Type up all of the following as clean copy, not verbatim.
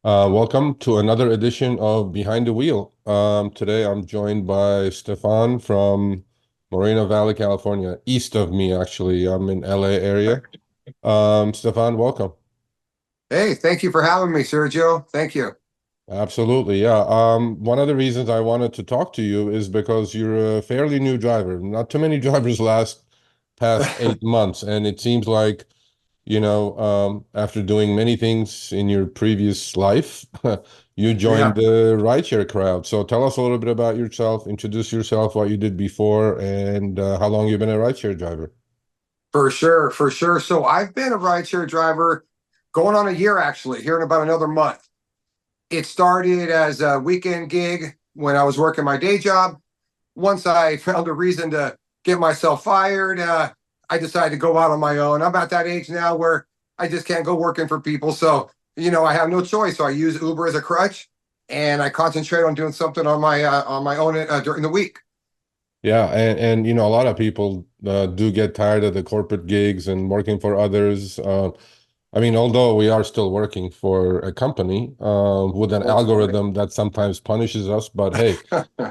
Welcome to another edition of Behind the Wheel. Today I'm joined by Stefan from Moreno Valley, California, east of me, actually. I'm in LA area. Stefan, welcome. Hey, thank you for having me, Sergio. Thank you. Absolutely, yeah. One of the reasons I wanted to talk to you is because you're a fairly new driver. Not too many drivers last past 8 months, and it seems like after doing many things in your previous life, you joined Yeah, the rideshare crowd. So tell us a little bit about yourself, introduce yourself, what you did before, and how long you've been a rideshare driver. for sure, for sure. So I've been a rideshare driver going on a year actually, here in about another month. It started as a weekend gig when I was working my day job. Once I found a reason to get myself fired, I decided to go out on my own. I'm at that age now where I just can't go working for people. So, I have no choice. So I use Uber as a crutch and I concentrate on doing something on my own during the week. Yeah, and a lot of people do get tired of the corporate gigs and working for others. I mean, although we are still working for a company with an Ultimately. algorithm that sometimes punishes us, but hey,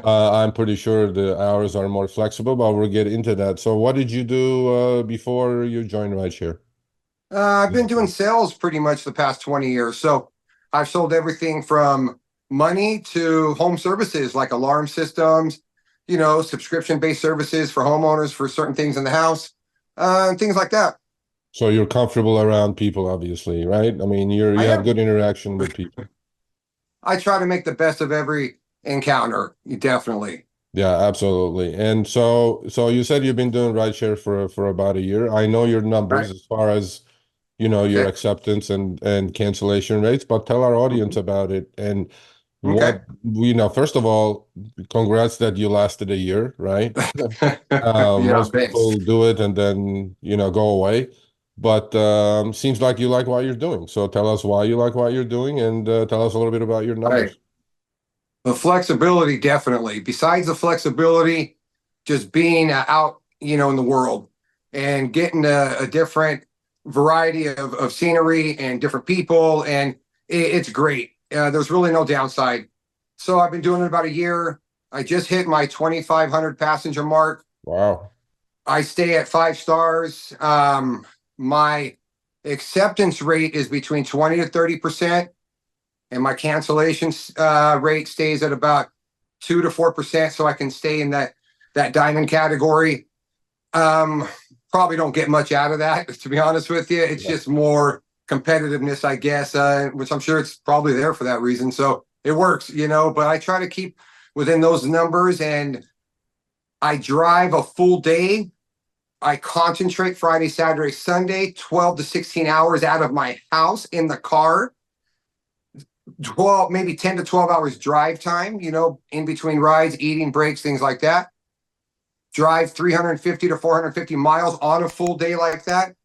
I'm pretty sure the hours are more flexible, but we'll get into that. So what did you do before you joined rideshare? I've been doing sales pretty much the past 20 years. So I've sold everything from money to home services like alarm systems, subscription-based services for homeowners for certain things in the house, and things like that. So you're comfortable around people, obviously, right? I mean, you I have am. good interaction with people. I try to make the best of every encounter, definitely. Yeah, absolutely. And so you said you've been doing rideshare for about a year. I know your numbers Right. as far as your Okay. acceptance and cancellation rates, but tell our audience Mhm. about it and Okay. first of all, congrats that you lasted a year, right? Yeah, Most thanks. people do it and then, go away. But seems like you like what you're doing. So tell us why you like what you're doing and tell us a little bit about your Right. numbers. The flexibility, definitely. Besides the flexibility, just being out, in the world and getting a different variety of scenery and different people. And it's great. There's really no downside. So I've been doing it about a year. I just hit my 2,500 passenger mark. Wow. I stay at 5 stars. My acceptance rate is between 20 to 30%, and my cancellation rate stays at about 2 to 4%, so I can stay in that diamond category. Um, Probably don't get much out of that, to be honest with you. It's Yeah. just more competitiveness, I guess, which I'm sure it's probably there for that reason. So it works, but I try to keep within those numbers, and I drive a full day. I concentrate Friday, Saturday, Sunday, 12 to 16 hours out of my house in the car, 12, maybe 10 to 12 hours drive time, in between rides, eating breaks, things like that. Drive 350 to 450 miles on a full day like that.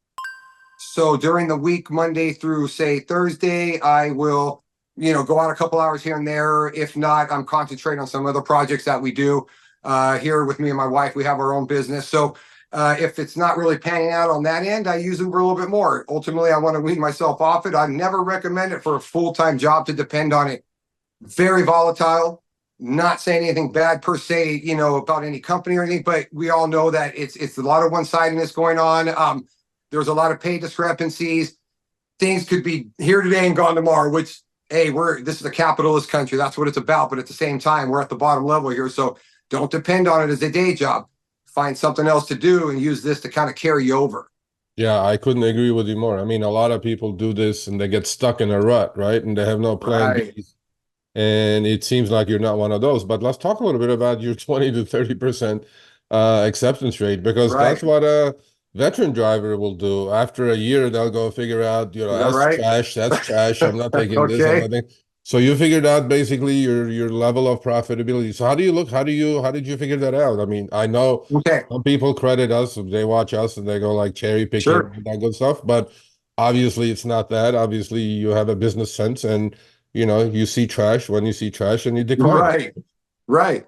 So during the week, Monday through say Thursday, I will, go out a couple hours here and there. If not, I'm concentrating on some other projects that we do here with me and my wife. We have our own business. So if it's not really panning out on that end, I use Uber a little bit more. Ultimately, I want to wean myself off it. I never recommend it for a full-time job to depend on it. Very volatile. Not saying anything bad per se, about any company or anything, but we all know that it's a lot of one-sidedness going on. There's a lot of pay discrepancies. Things could be here today and gone tomorrow, which, hey, this is a capitalist country. That's what it's about. But at the same time, we're at the bottom level here. So don't depend on it as a day job. Find something else to do and use this to kind of carry you over. Yeah, I couldn't agree with you more. I mean, a lot of people do this and they get stuck in a rut, right? And they have no plan Right. B. And it seems like you're not one of those. But let's talk a little bit about your 20 to 30% acceptance rate, because that's Right. what a veteran driver will do. After a year, they'll go figure out, Is that that's right? trash, that's trash. I'm not taking this, I'm Okay. not taking. So you figured out basically your level of profitability. So how do you look? How did you figure that out? I mean, I know Okay. some people credit us, they watch us and they go like cherry picking Sure. and that good stuff, but obviously it's not that. Obviously you have a business sense and you see trash when you see trash and you decline it. Right. Right.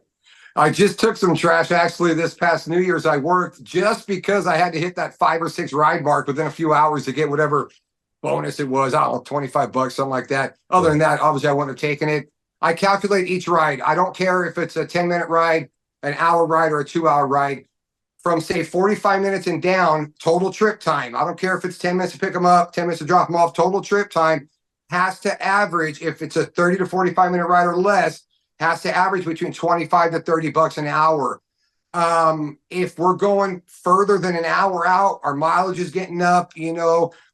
I just took some trash actually this past New Year's. I worked just because I had to hit that 5 or 6 ride mark within a few hours to get whatever bonus it was, I don't know, 25 bucks, something like that. Other than that, obviously I wouldn't have taken it. I calculate each ride. I don't care if it's a 10-minute ride, an hour ride, or a 2-hour ride. From say 45 minutes and down, total trip time. I don't care if it's 10 minutes to pick them up, 10 minutes to drop them off. Total trip time has to average, if it's a 30 to 45-minute ride or less, has to average between 25 to 30 bucks an hour. If we're going further than an hour out, our mileage is getting up,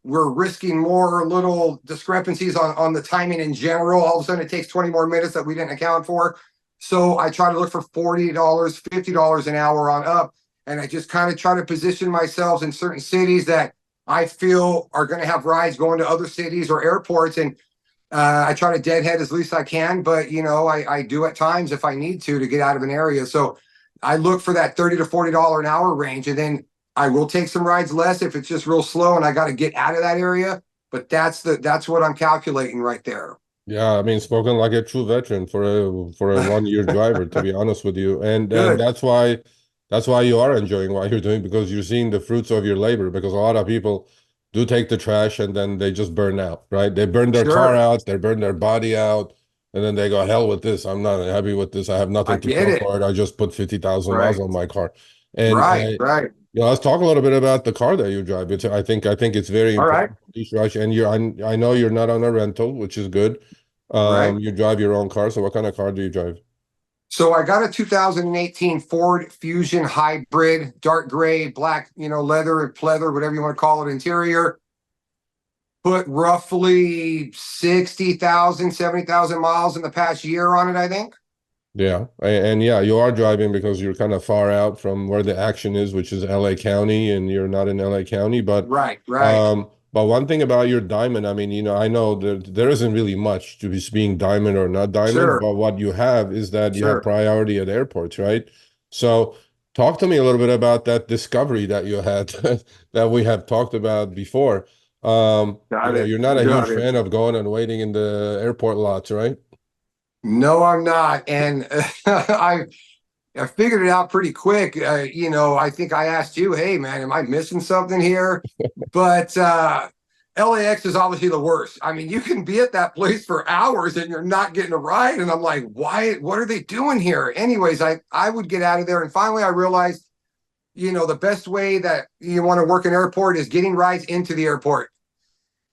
we're risking more little discrepancies on the timing in general. All of a sudden it takes 20 more minutes that we didn't account for. So I try to look for $40, $50 an hour on up. And I just kind of try to position myself in certain cities that I feel are going to have rides going to other cities or airports. And I try to deadhead as least I can, but I do at times if I need to get out of an area. So I look for that $30 to $40 an hour range, and then I will take some rides less if it's just real slow and I got to get out of that area. But that's what I'm calculating right there. Yeah, I mean, spoken like a true veteran for a 1 year driver, to be honest with you. And Good. that's why you are enjoying what you're doing, because you're seeing the fruits of your labor. Because a lot of people do take the trash and then they just burn out, right? They burn their car Sure. out, they burn their body out, and then they go, hell with this. I'm not happy with this. I have I nothing to get show it. for it. I just put 50,000 miles Right. on my car. And Right. Right. let's talk a little bit about the car that you drive. I think it's very All right. important for these rush. And I know you're not on a rental, which is good. Right. You drive your own car. So what kind of car do you drive? So I got a 2018 Ford Fusion Hybrid, dark gray, black, leather, pleather, whatever you want to call it, interior. Put roughly 60,000, 70,000 miles in the past year on it, I think. Yeah, and yeah, you are driving because you're kind of far out from where the action is, which is LA County, and you're not in LA County. Right, right. But one thing about your diamond, I mean, I know that there isn't really much to be being diamond or not diamond, Sure, but what you have is that you have sure. priority at airports, right? So talk to me a little bit about that discovery that you had that we have talked about before. Got it. You're not a huge Got it. fan of going and waiting in the airport lots, right? No, I'm not. And I figured it out pretty quick. I think I asked you, hey man, am I missing something here? But LAX is obviously the worst. I mean, you can be at that place for hours and you're not getting a ride. And I'm like, why? What are they doing here? Anyways, I would get out of there. And finally I realized, the best way that you want to work an airport is getting rides into the airport.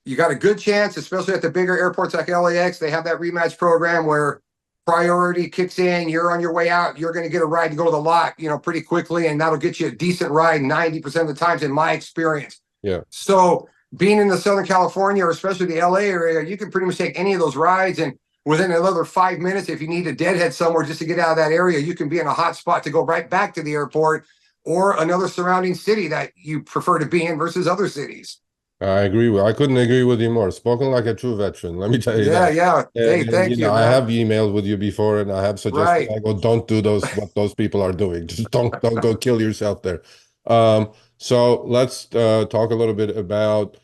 You got a good chance, especially at the bigger airports like LAX. They have that rematch program where priority kicks in. You're on your way out. You're going to get a ride to go to the lot, pretty quickly, and that'll get you a decent ride 90% of the times, in my experience. Yeah. So, being in the Southern California or especially the LA area, you can pretty much take any of those rides, and within another 5 minutes, if you need a deadhead somewhere just to get out of that area, you can be in a hot spot to go right back to the airport or another surrounding city that you prefer to be in versus other cities. I couldn't agree with you more. Spoken like a true veteran, let me tell you Yeah, that. yeah. Hey, And thank you, I man. have emailed with you before, and I have suggested, Right. I go, don't do what those people are doing. Just don't go kill yourself there. So let's talk a little bit about.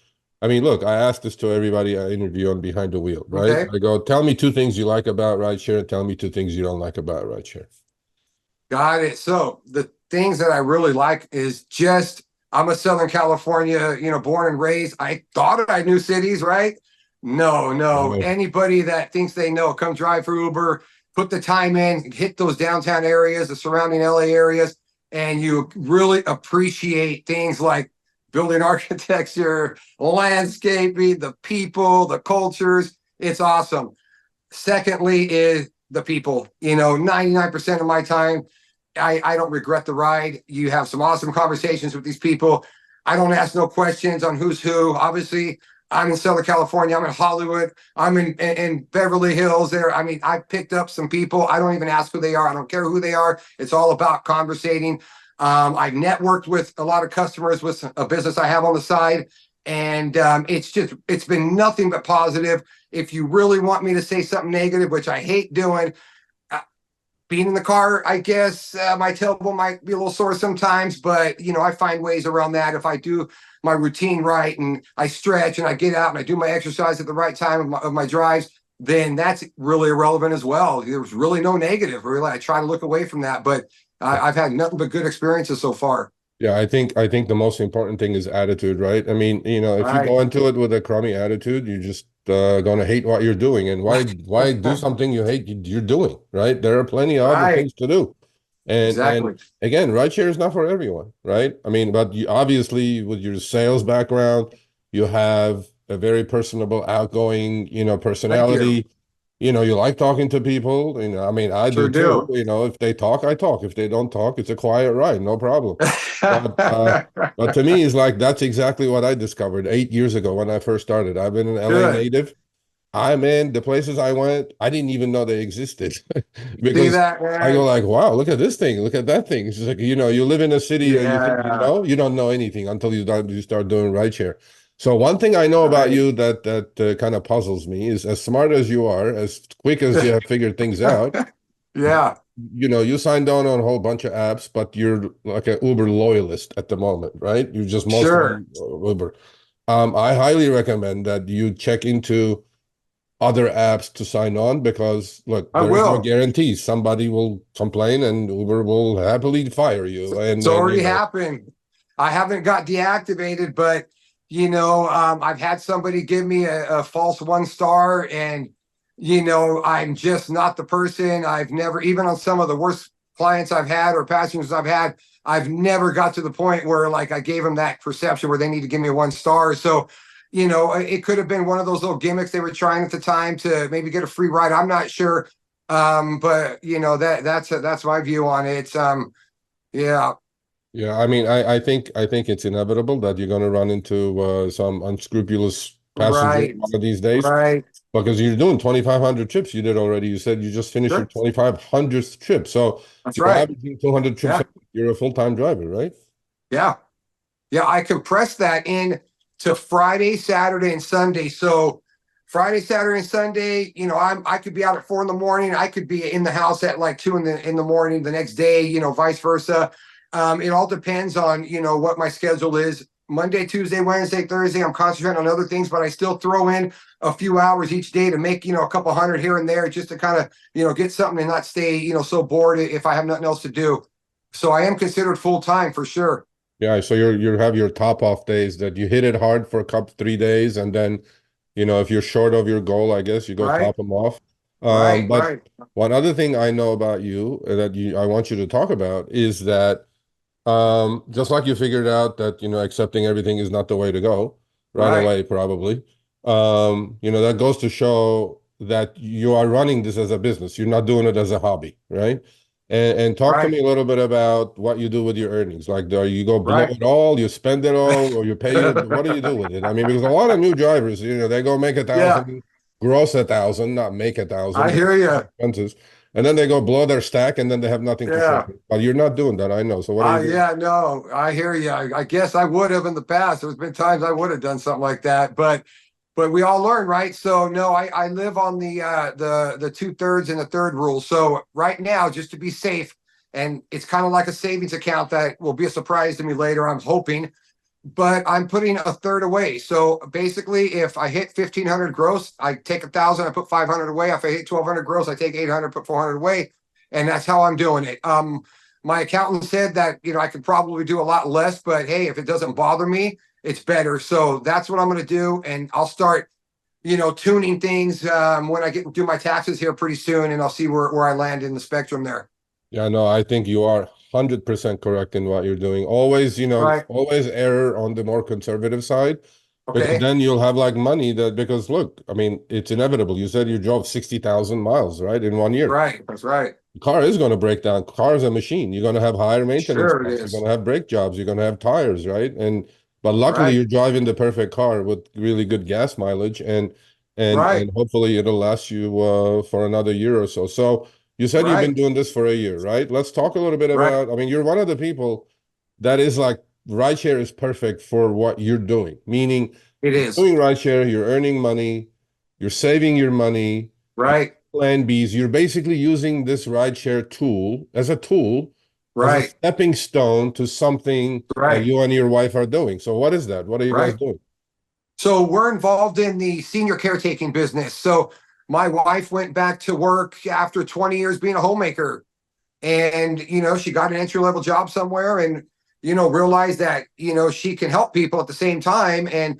I mean, look, I asked this to everybody I interview on Behind the Wheel, right? Okay. I go, tell me two things you like about rideshare, and tell me two things you don't like about rideshare. Got it. So the things that I really like is just I'm a Southern California, born and raised. I thought I knew cities, right? No, no. No. Anybody that thinks they know, come drive for Uber, put the time in, hit those downtown areas, the surrounding LA areas, and you really appreciate things like building architecture, landscaping, the people, the cultures. It's awesome. Secondly, is the people. 99% of my time, I don't regret the ride. You have some awesome conversations with these people. I don't ask no questions on who's who. Obviously, I'm in Southern California. I'm in Hollywood. I'm in Beverly Hills. There. I mean, I picked up some people. I don't even ask who they are. I don't care who they are. It's all about conversating. I've networked with a lot of customers with a business I have on the side, and it's been nothing but positive. If you really want me to say something negative, which I hate doing, uh, being in the car, I guess my tailbone might be a little sore sometimes, but I find ways around that. If I do my routine right and I stretch and I get out and I do my exercise at the right time of my drives, then that's really irrelevant as well. There's really no negative, really. I try to look away from that, but I've had nothing but good experiences so far. Yeah, I think the most important thing is attitude, right? I mean, if you Right. go into it with a crummy attitude, you're just gonna hate what you're doing. And why do something you hate you're doing, right? There are plenty of other Right. things to do. And Exactly. again, rideshare is not for everyone, right? I mean, but you obviously with your sales background, you have a very personable, outgoing, Thank you. personality. You like talking to people. I mean, I do Sure too. do. If they talk, I talk. If they don't talk, it's a quiet ride, no problem. But to me, it's like that's exactly what I discovered 8 years ago when I first started. I've been an LA Good. native. I'm in the places I went, I didn't even know they existed See because that, I go man? like, wow, look at this thing, look at that thing. It's just like, you live in a city that you think Yeah. you don't know anything until you start doing rideshare. So one thing I know about Right. you that kind of puzzles me is as smart as you are, as quick as you have figured things out, Yeah. you signed on a whole bunch of apps, but you're like an Uber loyalist at the moment, right? You just Sure. mostly Uber. I highly recommend that you check into other apps to sign on because look, I there is no will. guarantee. Somebody will complain and Uber will happily fire you. It's already happened. I haven't got deactivated, but I've had somebody give me a false 1 star, and I'm just not the person. I've never, even on some of the worst clients I've had or passengers I've had, I've never got to the point where like I gave them that perception where they need to give me a 1 star. So, it could have been one of those little gimmicks they were trying at the time to maybe get a free ride. I'm not sure. But that's my view on it. Yeah. Yeah, I mean, I think it's inevitable that you're going to run into some unscrupulous passenger Right. one of these days Right. because you're doing 2,500 trips. You did already. You said you just finished your Sure. 2,500th trip. So That's you're right. averaging 200 trips. Yeah. You're a full-time driver, right? Yeah. Yeah. I compressed that in to Friday, Saturday, and Sunday. So Friday, Saturday, and Sunday, I could be out at 4 in the morning. I could be in the house at like 2 in the morning the next day, vice versa. It all depends on, what my schedule is. Monday, Tuesday, Wednesday, Thursday, I'm concentrating on other things, but I still throw in a few hours each day to make, a couple hundred here and there just to kind of, get something and not stay, so bored if I have nothing else to do. So I am considered full time for sure. Yeah, so you have your top off days that you hit it hard for a couple 3 days, and then if you're short of your goal, I guess you go Right, top them off. right, But right, one other thing I know about you that I want you to talk about is that just like you figured out that accepting everything is not the way to go right right, away, probably. That goes to show that you are running this as a business. You're not doing it as a hobby, right? And talk to right, me a little bit about what you do with your earnings. Like, do you go blow right. it all, you spend it all, or you pay your, what do you do with it? I mean, because a lot of new drivers, they go make a Yeah, thousand, gross a thousand, not make a thousand I because hear of you. expenses. And then they go blow their stack and then they have nothing to show Yeah. for it. But you're not doing that, I know. So what are you doing? Yeah, no, I hear you. I guess I would have in the past. There's been times I would have done something like that, but we all learn, right? So no, I live on the 2/3 and the third rule. So right now, just to be safe, and it's kind of like a savings account that will be a surprise to me later. I'm hoping, but I'm putting a third away. So basically, if I hit 1,500 gross, I take 1,000, I put 500 away. If I hit 1,200 gross, I take 800, put 400 away, and that's how I'm doing it. My accountant said that I could probably do a lot less, but hey, if it doesn't bother me, it's better. So that's what I'm going to do, and I'll start tuning things when I get do my taxes here pretty soon, and I'll see where I land in the spectrum there. Yeah, no, I think you are 100% correct in what you're doing. Always, Right. always err on the more conservative side because Okay. then you'll have like money because look, I mean, it's inevitable. You said you drove 60,000 miles, right, in 1 year. Right. That's right. The car is going to break down. Car is a machine. You're going to have higher maintenance Sure it costs. You're going is. to have brake jobs. You're going to have tires, right? But luckily Right. you're driving the perfect car with really good gas mileage and Right. hopefully it'll last you for another year or so. So you said you've been Right. doing this for a year, right? Let's talk a little bit Right. about, I mean, you're one of the people that is like rideshare is perfect for what you're doing, meaning It you're is. doing rideshare, you're earning money, you're saving your money, Right. plan Bs. You're basically using this rideshare tool as a Right. stepping stone to something that Right. you and your wife are doing. So what is that? What are you guys Right. doing? So we're involved in the senior caretaking business. So my wife went back to work after 20 years being a homemaker. And, she got an entry level job somewhere. And, realize that, she can help people at the same time and,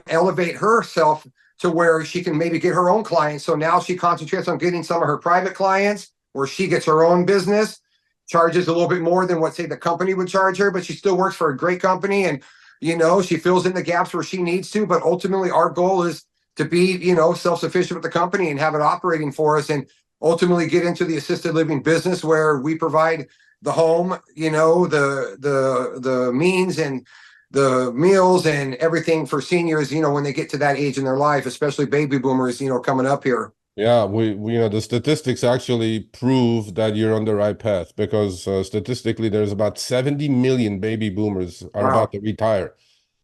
elevate herself to where she can maybe get her own clients. So now she concentrates on getting some of her private clients where she gets her own business, charges a little bit more than what, say, the company would charge her, but she still works for a great company. And, she fills in the gaps where she needs to. But ultimately, our goal is to be, self-sufficient with the company and have it operating for us, and ultimately get into the assisted living business where we provide the home, the means and the meals and everything for seniors, when they get to that age in their life, especially baby boomers, coming up here. Yeah, the statistics actually prove that you're on the right path because statistically, there's about 70 million baby boomers are about Wow. to retire.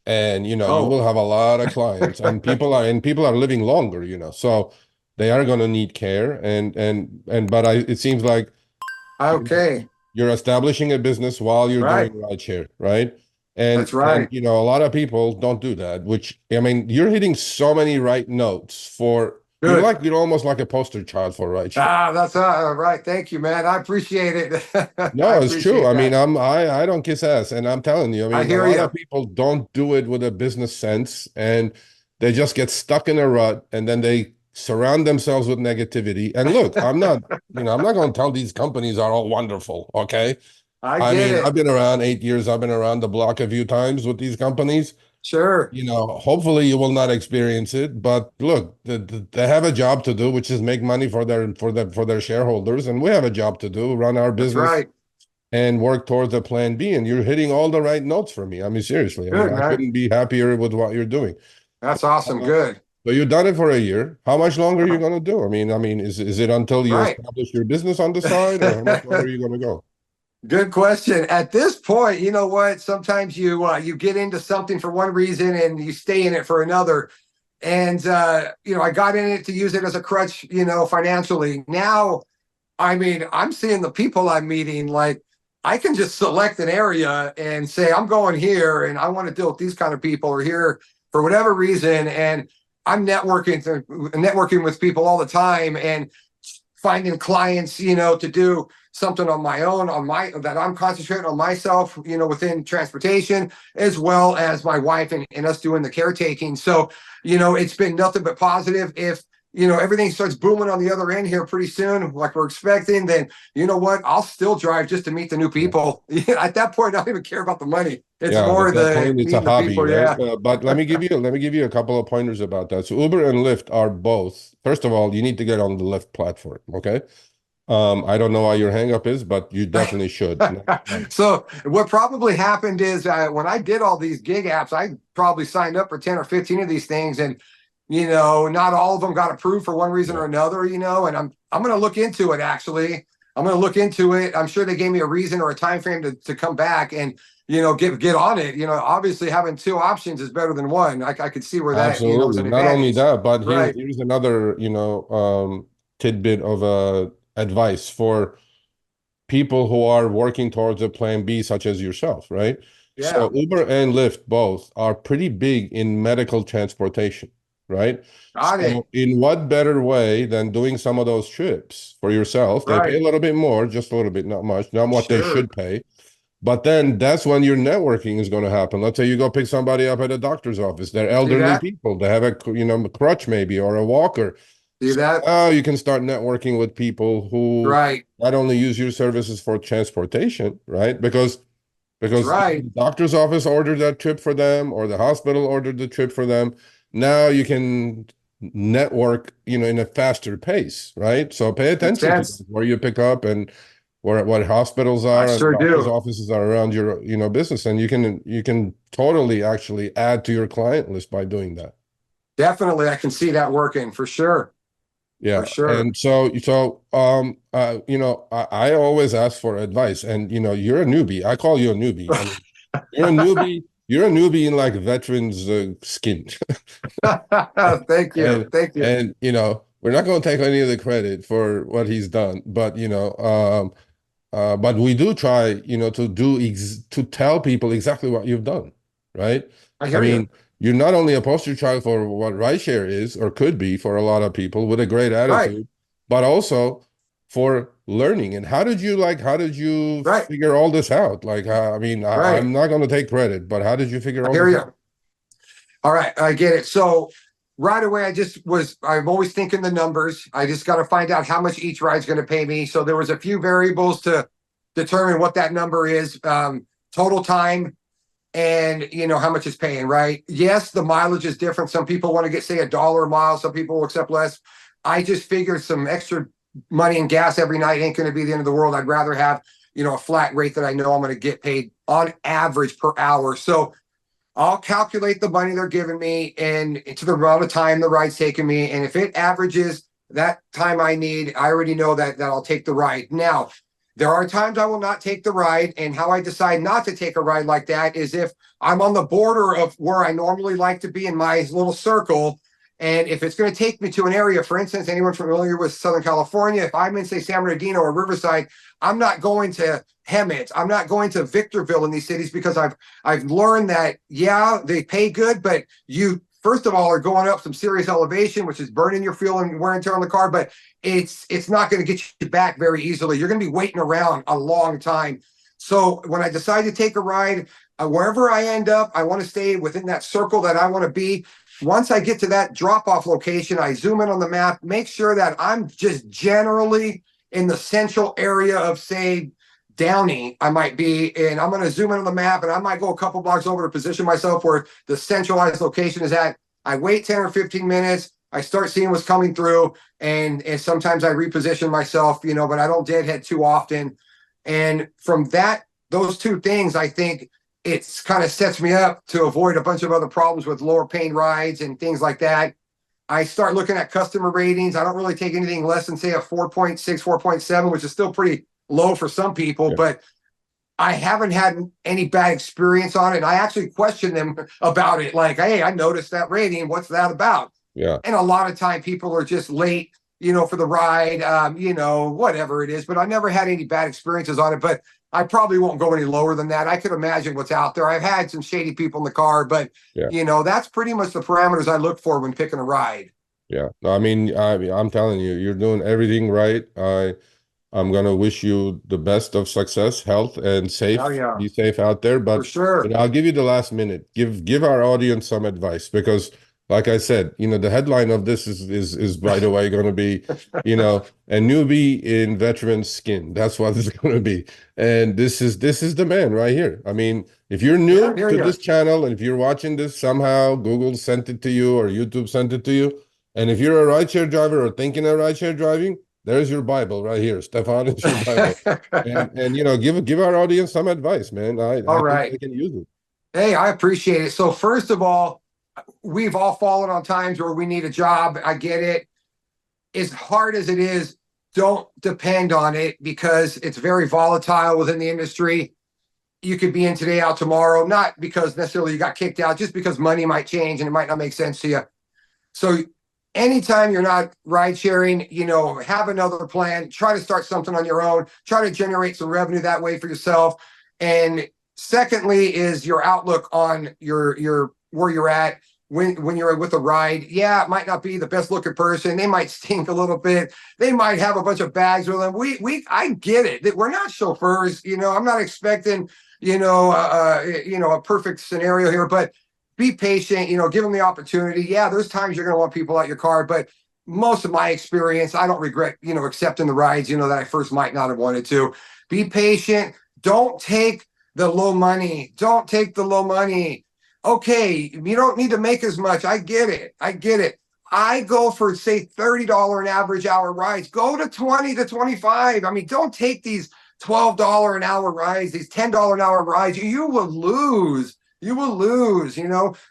And you Oh, will have a lot of clients, and people are living longer, so they are going to need care. But it seems like okay. you're establishing a business while you're Right. doing rideshare, right? And That's right. a lot of people don't do that, which I mean, you're hitting so many right notes for Good. you're almost like a poster child for rideshare. That's right. Thank you, man. I appreciate it. I No, it's true. appreciate I mean, that. I don't kiss ass, and I'm telling you, I I mean, a hear lot of you. people don't do it with a business sense, and they just get stuck in a rut, and then they surround themselves with negativity. And look, I'm not going to tell these companies are all wonderful, okay? I I get mean, I've it. been around 8 years. I've been around the block a few times with these companies. Sure. Hopefully you will not experience it, but look, they have a job to do, which is make money for their shareholders, and we have a job to do, run our That's business right. and work towards a plan B. And you're hitting all the right notes for me. I mean, seriously, I mean, Good, I man. couldn't be happier with what you're doing. That's awesome. Uh, Good. so you've done it for a year. How much longer are you going to do? I mean, is it until you Right. establish your business on the side, or how much longer are you going to go? Good question. At this point, you know what? Sometimes you get into something for one reason and you stay in it for another. And I got in it to use it as a crutch, financially. Now, I mean, I'm seeing the people I'm meeting, like I can just select an area and say, I'm going here and I want to deal with these kind of people or here for whatever reason. And I'm networking with people all the time and finding clients, to do something on my own, that I'm concentrating on myself, within transportation, as well as my wife and us doing the caretaking. So, it's been nothing but positive. If everything starts booming on the other end here pretty soon, like we're expecting, then you know what? I'll still drive just to meet the new Yeah. people. At that point, I don't even care about the money. It's Yeah, more at that the point, it's a meeting the hobby, people. right? Yeah, But let me give you a couple of pointers about that. So Uber and Lyft are both. First of all, you need to get on the Lyft platform, okay? I don't know why your hangup is, but you definitely should. so what probably happened is when I did all these gig apps, I probably signed up for 10 or 15 of these things, and not all of them got approved for one reason Yeah, or another, and I'm going to look into it. Actually, I'm going to look into it. I'm sure they gave me a reason or a time frame to come back and get on it. Obviously having two options is better than one. I could see where that is absolutely. an Not only advantage. that, but here's Right. here's another, tidbit of advice for people who are working towards a plan B, such as yourself, right? Yeah. So Uber and Lyft both are pretty big in medical transportation, right? Got So it. in what better way than doing some of those trips for yourself? They pay Right. a little bit more, just a little bit, not much, not what they Sure. should pay. But then that's when your networking is going to happen. Let's say you go pick somebody up at a doctor's office. They're See elderly that? people. They have a crutch maybe or a walker. See So that? now you can start networking with people who Right. not only use your services for transportation, right? Because That's because the right. doctor's office ordered that trip for them or the hospital ordered the trip for them. Now you can network, in a faster pace, right? So pay Makes attention to sense. where you pick up and where what hospitals I are and sure doctors' do. offices are around your, business, and you can totally actually add to your client list by doing that. Definitely, I can see that working for sure. For Yeah. sure. And I always ask for advice, and you're a newbie. I call you a newbie. I mean, you're a newbie in like veterans skin. Thank you. And Thank you. we're not going to take any of the credit for what he's done, but but we do try, to tell people exactly what you've done, right? I I hear you. mean, you're not only a poster child for what rideshare is or could be for a lot of people with a great Right. attitude, but also for learning. And how did you Right, figure all this out? Like, I mean, right. I'm not going to take credit, but how did you figure I all hear this out? you. All right, I get it. So right away, I'm always thinking the numbers. I just got to find out how much each ride's going to pay me. So there was a few variables to determine what that number is. Total time, and how much it's paying, right? Yes, the mileage is different. Some people want to get, say, $1 a mile. Some people will accept less. I just figured some extra money in gas every night ain't going to be the end of the world. I'd rather have a flat rate that I know I'm going to get paid on average per hour. So I'll calculate the money they're giving me and to the amount of time the ride's taking me. And if it averages that time I need, I already know that I'll take the ride. Now, there are times I will not take the ride. And how I decide not to take a ride like that is if I'm on the border of where I normally like to be in my little circle. And if it's going to take me to an area, for instance, anyone familiar with Southern California, if I'm in, say, San Bernardino or Riverside, I'm not going to Hemet. I'm not going to Victorville in these cities because I've learned that, yeah, they pay good, but you first of all are going up some serious elevation, which is burning your fuel and wear and tear on the car, but it's not going to get you back very easily. You're going to be waiting around a long time. So when I decide to take a ride, wherever I end up, I want to stay within that circle that I want to be. Once I get to that drop-off location, I zoom in on the map, make sure that I'm just generally in the central area of, say, Downey, I might be, and I'm going to zoom in on the map, and I might go a couple blocks over to position myself where the centralized location is at. I wait 10 or 15 minutes. I start seeing what's coming through, and sometimes I reposition myself, but I don't deadhead too often. And from those two things, I think it's kind of sets me up to avoid a bunch of other problems with lower paying rides and things like that. I start looking at customer ratings. I don't really take anything less than, say, a 4.6, 4.7, which is still pretty low for some people, Yeah. but I haven't had any bad experience on it. And I actually question them about it. Like, hey, I noticed that rating. What's that about? Yeah. And a lot of time people are just late, for the ride, whatever it is. But I never had any bad experiences on it. But I probably won't go any lower than that. I could imagine what's out there. I've had some shady people in the car, but Yeah. that's pretty much the parameters I look for when picking a ride. Yeah. No, I mean, I'm telling you, you're doing everything right. I'm gonna wish you the best of success, health, and Oh safe. yeah, Be safe out there. for But sure. I'll give you the last minute. Give our audience some advice because, like I said, the headline of this is by the way going to be, a newbie in veteran skin. That's what it's going to be. And this is the man right here. I mean, if you're Yeah, I new hear to you. this channel and if you're watching this somehow, Google sent it to you or YouTube sent it to you, and if you're a rideshare driver or thinking of rideshare driving, there's your Bible right here. Stefan is your Bible. And give our audience some advice, man. All I think right. they can use it. Hey, I appreciate it. So first of all, we've all fallen on times where we need a job. I get it. As hard as it is, don't depend on it because it's very volatile within the industry. You could be in today, out tomorrow, not because necessarily you got kicked out, just because money might change and it might not make sense to you. So anytime you're not ride sharing, have another plan, try to start something on your own, try to generate some revenue that way for yourself. And secondly is your outlook on your where you're at when you're with a ride. Yeah, it might not be the best looking person. They might stink a little bit. They might have a bunch of bags with them. I get it. We're not chauffeurs. I'm not expecting, a perfect scenario here, but be patient, give them the opportunity. Yeah, there's times you're going to want people out your car, but most of my experience, I don't regret, accepting the rides, that I first might not have wanted to. Be patient. Don't take the low money. Don't take the low money. Okay, you don't need to make as much. I get it. I get it. I go for, say, $30 an average hour rides. Go to 20 to 25. I mean, don't take these $12 an hour rides, these $10 an hour rides. You will lose. You will lose.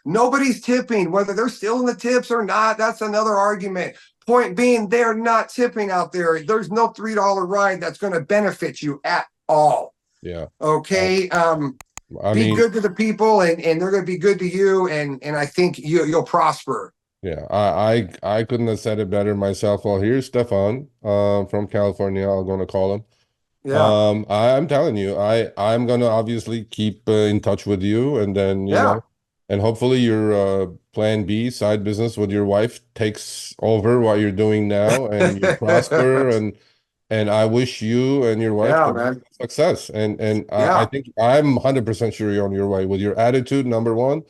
Nobody's tipping, whether they're still in the tips or not. That's another argument. Point being, they're not tipping out there. There's no $3 ride that's going to benefit you at all. Yeah. Uh, Okay. I Be mean, good to the people, and they're going to be good to you. And I think you'll prosper. yeah, I couldn't have said it better myself. Well, here's Stefan, from California. I'm gonna call him. Yeah. I'm telling you, I'm gonna obviously keep in touch with you, and then Yeah. and hopefully your plan B side business with your wife takes over what you're doing now, and you prosper, and And I wish you and your wife Yeah, the best man. of success. And I Yeah. think I'm 100% sure you're on your way with your attitude, number one,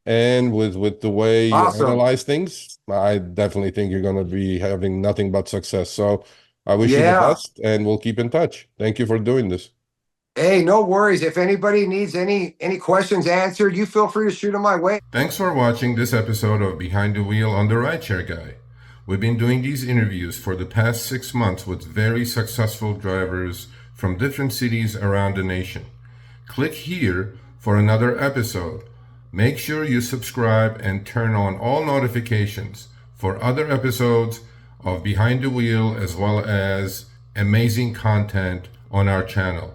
and with the way you Awesome. analyze things. I definitely think you're going to be having nothing but success. So I wish you the Yeah. best, and we'll keep in touch. Thank you for doing this. Hey, no worries. If anybody needs any questions answered, you feel free to shoot them my way. Thanks for watching this episode of Behind the Wheel on the RideShare Guy. We've been doing these interviews for the past 6 months with very successful drivers from different cities around the nation. Click here for another episode. Make sure you subscribe and turn on all notifications for other episodes of Behind the Wheel as well as amazing content on our channel.